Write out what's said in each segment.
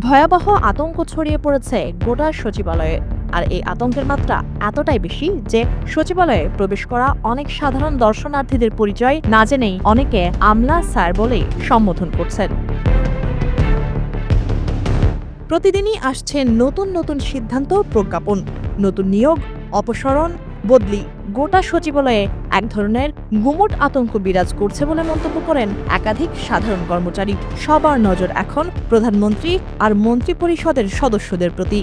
ভয়াবহ আতঙ্ক ছড়িয়ে পড়েছে গোটা সচিবালয়ে। আর এই আতঙ্কের মাত্রা এতটাই বেশি যে সচিবালয়ে প্রবেশ করা অনেক সাধারণ দর্শনার্থীদের পরিচয় না জেনেই অনেকে আমলা স্যার বলেই সম্বোধন করছেন। প্রতিদিনই আসছে নতুন নতুন সিদ্ধান্ত, প্রজ্ঞাপন, নতুন নিয়োগ, অপসারণ, বদলি। গোটা সচিবালয়ে এক ধরনের গুমট আতঙ্ক বিরাজ করছে বলে মন্তব্য করেন একাধিক সাধারণ কর্মচারী। সবার নজর এখন প্রধানমন্ত্রী আর মন্ত্রিপরিষদের সদস্যদের প্রতি।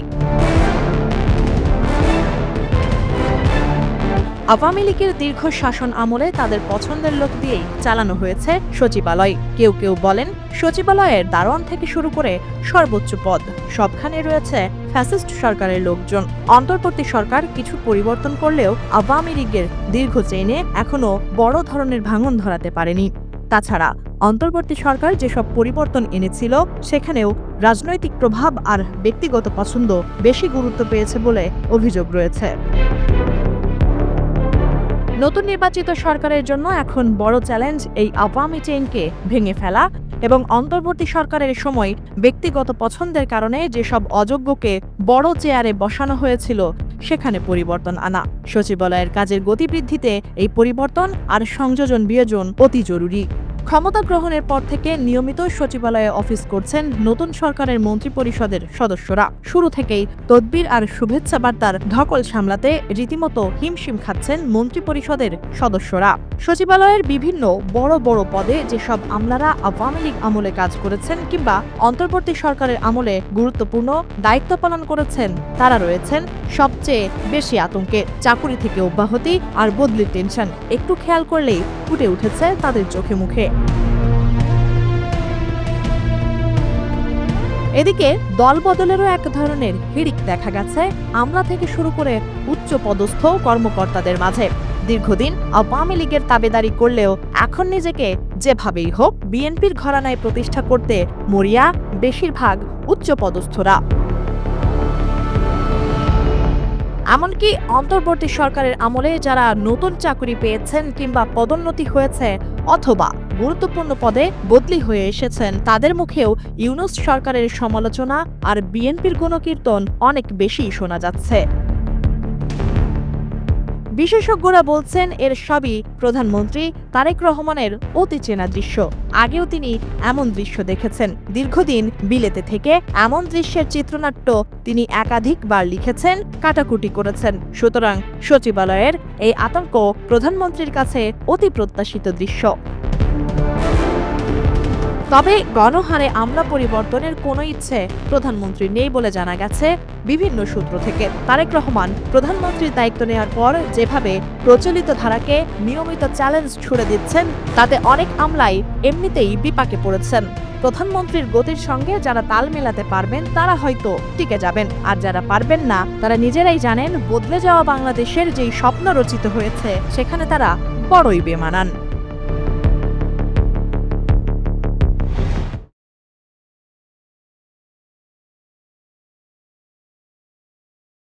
আওয়ামী লীগের দীর্ঘ শাসন আমলে তাদের পছন্দের লোক দিয়েই চালানো হয়েছে সচিবালয়। কেউ কেউ বলেন সচিবালয়ের দারোয়ান থেকে শুরু করে সর্বোচ্চ পদ সবখানে রয়েছে ফ্যাসিস্ট সরকারের লোকজন। অন্তর্বর্তী সরকার কিছু পরিবর্তন করলেও আওয়ামী লীগের দীর্ঘ চেইনে এখনো বড় ধরনের ভাঙন ধরাতে পারেনি। তাছাড়া অন্তর্বর্তী সরকার যেসব পরিবর্তন এনেছিল সেখানেও রাজনৈতিক প্রভাব আর ব্যক্তিগত পছন্দ বেশি গুরুত্ব পেয়েছে বলে অভিযোগ রয়েছে। নতুন নির্বাচিত সরকারের জন্য এখন বড় চ্যালেঞ্জ এই আওয়ামী চেইনকে ভেঙে ফেলা এবং অন্তর্বর্তী সরকারের সময় ব্যক্তিগত পছন্দের কারণে যেসব অযোগ্যকে বড় চেয়ারে বসানো হয়েছিল সেখানে পরিবর্তন আনা। সচিবালয়ের কাজের গতি বৃদ্ধিতে এই পরিবর্তন আর সংযোজন বিয়োজন অতি জরুরি। ক্ষমতা গ্রহণের পর থেকে নিয়মিত সচিবালয়ে অফিস করছেন নতুন সরকারের মন্ত্রিপরিষদের সদস্যরা। শুরু থেকেই তদবির আর শুভেচ্ছা বার্তার ধকল সামলাতে রীতিমতো হিমশিম খাচ্ছেন মন্ত্রিপরিষদের সদস্যরা। সচিবালয়ের বিভিন্ন বড় বড় পদে যেসব আমলারা আওয়ামী লীগ আমলে কাজ করেছেন কিংবা অন্তর্বর্তী সরকারের আমলে গুরুত্বপূর্ণ দায়িত্ব পালন করেছেন তারা রয়েছেন সবচেয়ে বেশি আতঙ্কে। চাকুরি থেকে অব্যাহতি আর বদলির টেনশন একটু খেয়াল করলেই ফুটে উঠেছে তাদের চোখে মুখে। এদিকে দল বদলেরও এক ধরনের হিড়িক দেখা গেছে আমলা থেকে শুরু করে উচ্চ পদস্থ কর্মকর্তাদের মাঝে। দীর্ঘদিন আওয়ামী লীগের তাবেদারি করলেও এখন নিজেকে যেভাবেই হোক বিএনপির ঘরানায় প্রতিষ্ঠা করতে মরিয়া বেশিরভাগ উচ্চ পদস্থরা। এমনকি অন্তর্বর্তী সরকারের আমলে যারা নতুন চাকরি পেয়েছেন কিংবা পদোন্নতি হয়েছে অথবা গুরুত্বপূর্ণ পদে বদলি হয়ে এসেছেন তাদের মুখেও ইউনূস সরকারের সমালোচনা আর বিএনপির গুণকীর্তন অনেক বেশি শোনা যাচ্ছে। বিশেষজ্ঞরা বলছেন এর সবই প্রধানমন্ত্রী তারেক রহমানের অতি চেনা দৃশ্য। আগেও তিনি এমন দৃশ্য দেখেছেন। দীর্ঘদিন বিলেতে থেকে এমন দৃশ্যের চিত্রনাট্য তিনি একাধিকবার লিখেছেন, কাটাকুটি করেছেন। সুতরাং সচিবালয়ের এই আতঙ্ক প্রধানমন্ত্রীর কাছে অতি প্রত্যাশিত দৃশ্য। তবে গণহারে আমলা পরিবর্তনের কোনো ইচ্ছে প্রধানমন্ত্রীর নেই বলে জানা গেছে বিভিন্ন সূত্র থেকে। তারেক রহমান প্রধানমন্ত্রীর দায়িত্ব নেওয়ার পর যেভাবে প্রচলিত ধারাকে নিয়মিত চ্যালেঞ্জ ছুড়ে দিচ্ছেন তাতে অনেক আমলাই এমনিতেই বিপাকে পড়েছেন। প্রধানমন্ত্রীর গতির সঙ্গে যারা তাল মেলাতে পারবেন তারা হয়তো টিকে যাবেন, আর যারা পারবেন না তারা নিজেরাই জানেন বদলে যাওয়া বাংলাদেশের যেই স্বপ্ন রচিত হয়েছে সেখানে তারা বড়ই বেমানান।